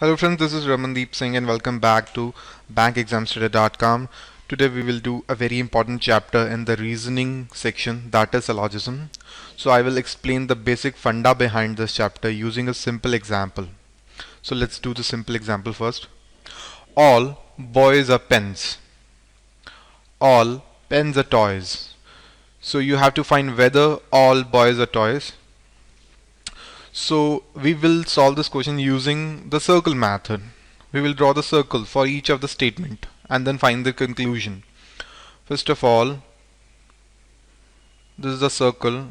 Hello friends, this is Ramandeep Singh and welcome back to bankexamstudy.com. Today we will do a very important chapter in the reasoning section, that is syllogism. So I will explain the basic funda behind this chapter using a simple example. So let's do the simple example first. All boys are pens. All pens are toys. So you have to find whether all boys are toys. So we will solve this question using the circle method. We will draw the circle for each of the statement and then find the conclusion. First of all, this is the circle.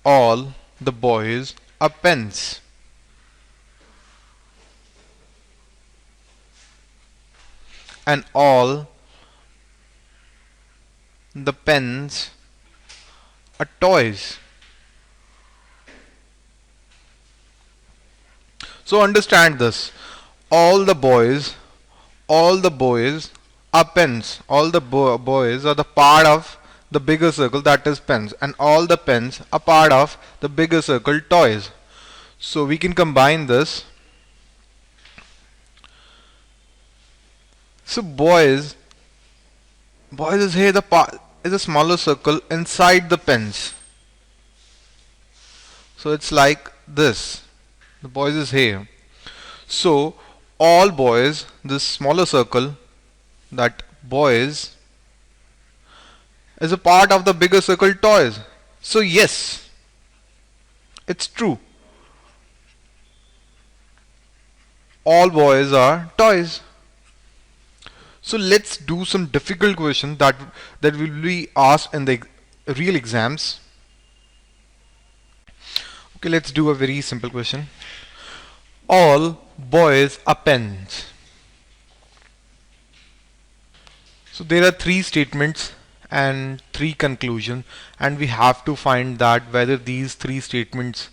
All the boys are pens. And all the pens are toys. So understand this. All the boys, all the boys are pens. All the boys are the part of the bigger circle, that is pens, and all the pens are part of the bigger circle, toys. So we can combine this. So boys is here, the part is a smaller circle inside the pens. So it's like this. The boys is here. So all boys, this smaller circle, that boys is a part of the bigger circle, toys. So yes, it's true. All boys are toys. So let's do some difficult question that will be asked in the real exams. Okay, let's do a very simple question. All boys are pens. So there are three statements and three conclusions, and we have to find that whether these three statements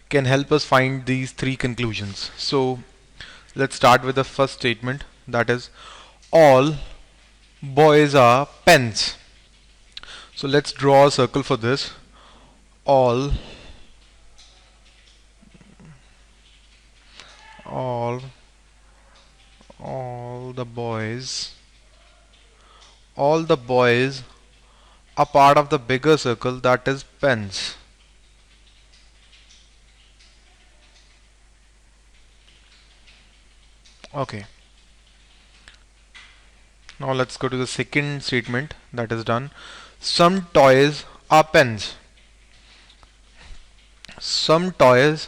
can help us find these three conclusions. So let's start with the first statement, that is all boys are pens. So let's draw a circle for this. All all all the boys all the boys are part of the bigger circle, that is pens. Okay, now let's go to the second statement that is done. Some toys are pens. Some toys,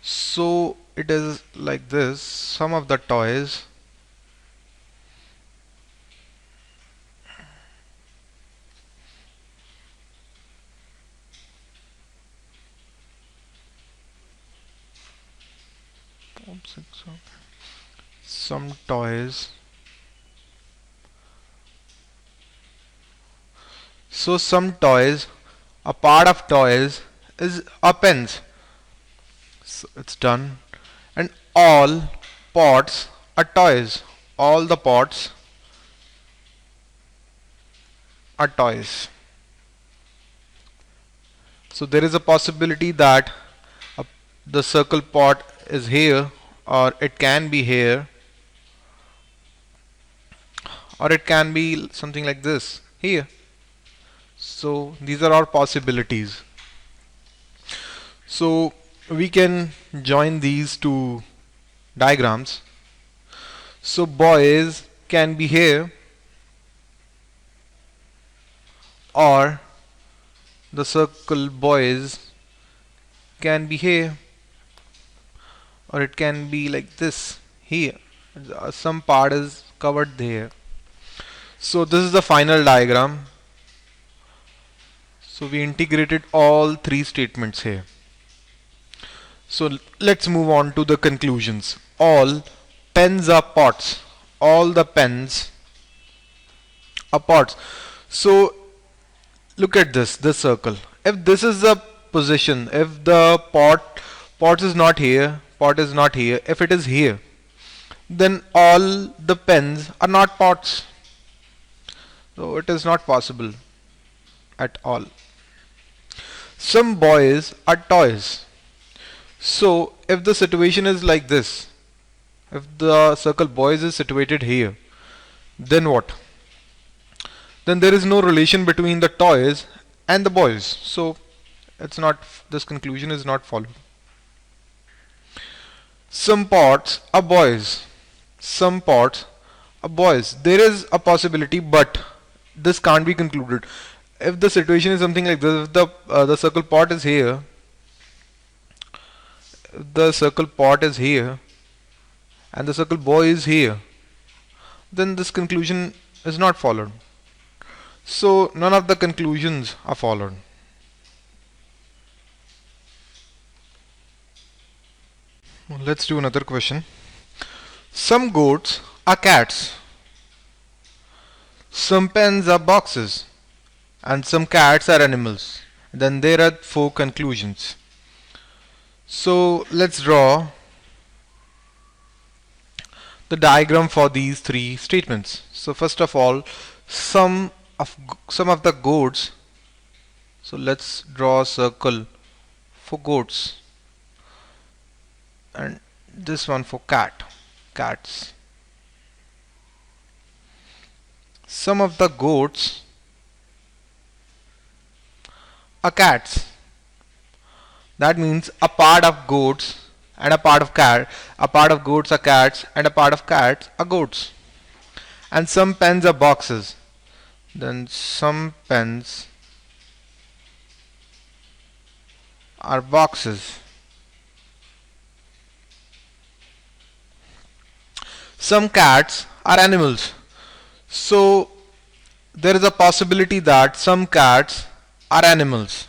so it is like this. Some of the toys some toys so some toys, a part of toys is are pens. So it's done. And all pots are toys. All the pots are toys. So there is a possibility that a, the circle pot is here, or it can be here, or it can be something like this here. So these are our possibilities. So we can join these two diagrams. So boys can be here, or the circle boys can be here, or it can be like this here. Some part is covered there. So this is the final diagram. So we integrated all three statements here. So let's move on to the conclusions. All pens are pots. All the pens are pots. So look at this circle. If this is the position, if the pot is not here, pot is not here, if it is here, then all the pens are not pots. So it is not possible at all. Some boys are toys. So if the situation is like this, if the circle boys is situated here, then what? Then there is no relation between the toys and the boys. So it's not, this conclusion is not followed. Some pots are boys. Some pots are boys. There is a possibility, but this can't be concluded. If the situation is something like this, if the circle pot is here, the circle pot is here, and the circle boy is here, then this conclusion is not followed. So none of the conclusions are followed. Let's do another question. Some goats are cats, some pens are boxes, and some cats are animals. Then there are four conclusions. So let's draw the diagram for these three statements. So first of all, some some of the goats. So let's draw a circle for goats, and this one for cats. Some of the goats are cats. That means a part of goats and a part of cat. A part of goats are cats and a part of cats are goats. And some pens are boxes. Then some pens are boxes. Some cats are animals. So there is a possibility that some cats are animals.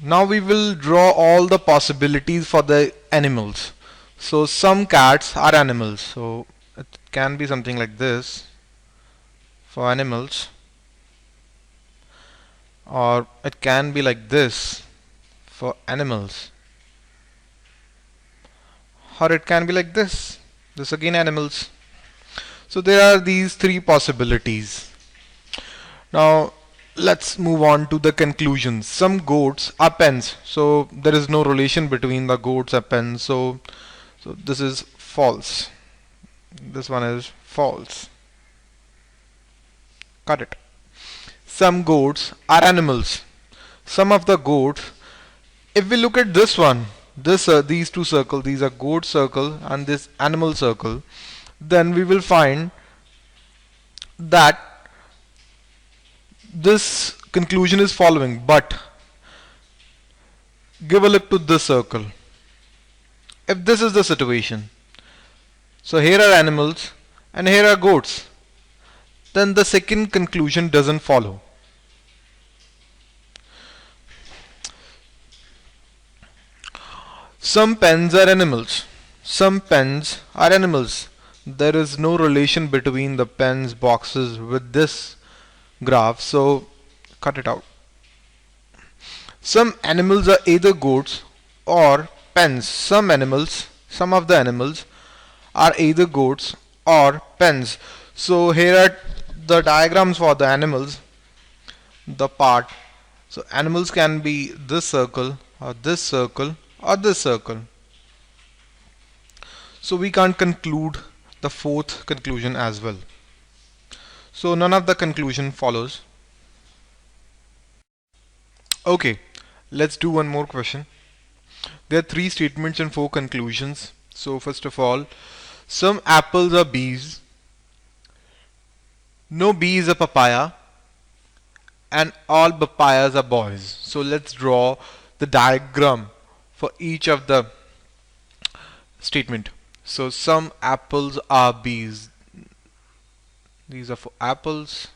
Now we will draw all the possibilities for the animals. So some cats are animals. So it can be something like this for animals, or it can be like this for animals, or it can be like this again animals. So there are these three possibilities. Now let's move on to the conclusions. Some goats are pens, so there is no relation between the goats and pens. So this is false. This one is false. Got it. Some goats are animals. Some of the goats. If we look at this one, these two circles, these are goat circle and this animal circle, then we will find that this conclusion is following. But give a look to this circle. If this is the situation, so here are animals and here are goats, then the second conclusion doesn't follow. Some pens are animals. Some pens are animals. There is no relation between the pens boxes with this graph, so cut it out. Some animals are either goats or pens. Some of the animals are either goats or pens. So here are the diagrams for the animals, the part. So animals can be this circle or this circle or this circle. So we can't conclude the fourth conclusion as well. So none of the conclusion follows. Okay, let's do one more question. There are three statements and four conclusions. So first of all, some apples are bees, no bee is a papaya, and all papayas are boys. So let's draw the diagram for each of the statement. So some apples are bees. These are for apples.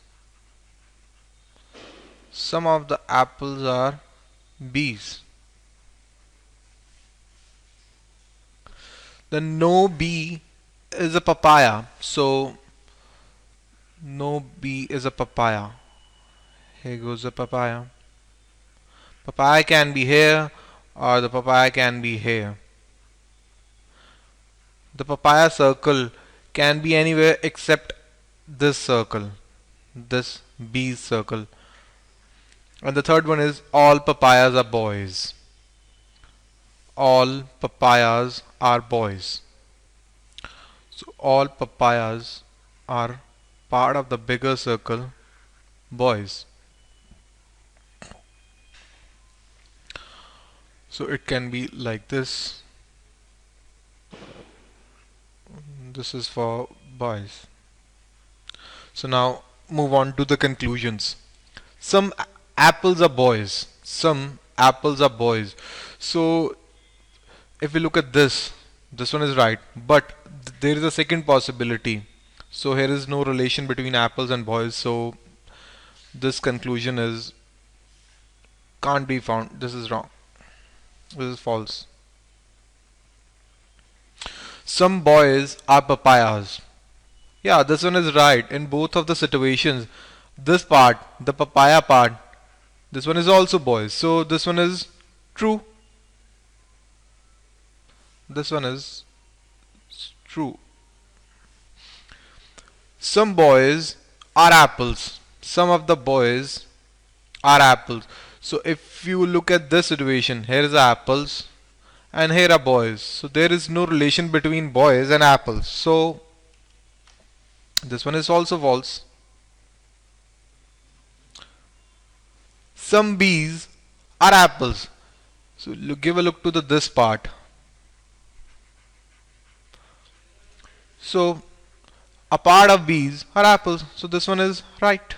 Some of the apples are bees. Then no bee is a papaya. So no bee is a papaya. Here goes the papaya. Papaya can be here or the papaya can be here. The papaya circle can be anywhere except this circle, this bee circle. And the third one is all papayas are boys. all papayas are boys. So all papayas are part of the bigger circle boys. So it can be like this. This is for boys. So now move on to the conclusions. Some apples are boys. Some apples are boys. So if we look at this one is right. But there is a second possibility. So here is no relation between apples and boys. So this conclusion is can't be found. This is wrong. This is false. Some boys are papayas. Yeah, this one is right. In both of the situations, this part, the papaya part, this one is also boys. So this one is true. This one is true. Some boys are apples. Some of the boys are apples. So if you look at this situation, here is apples and here are boys. So there is no relation between boys and apples. So this one is also false. Some bees are apples. So give a look to this part. So a part of bees are apples. So this one is right.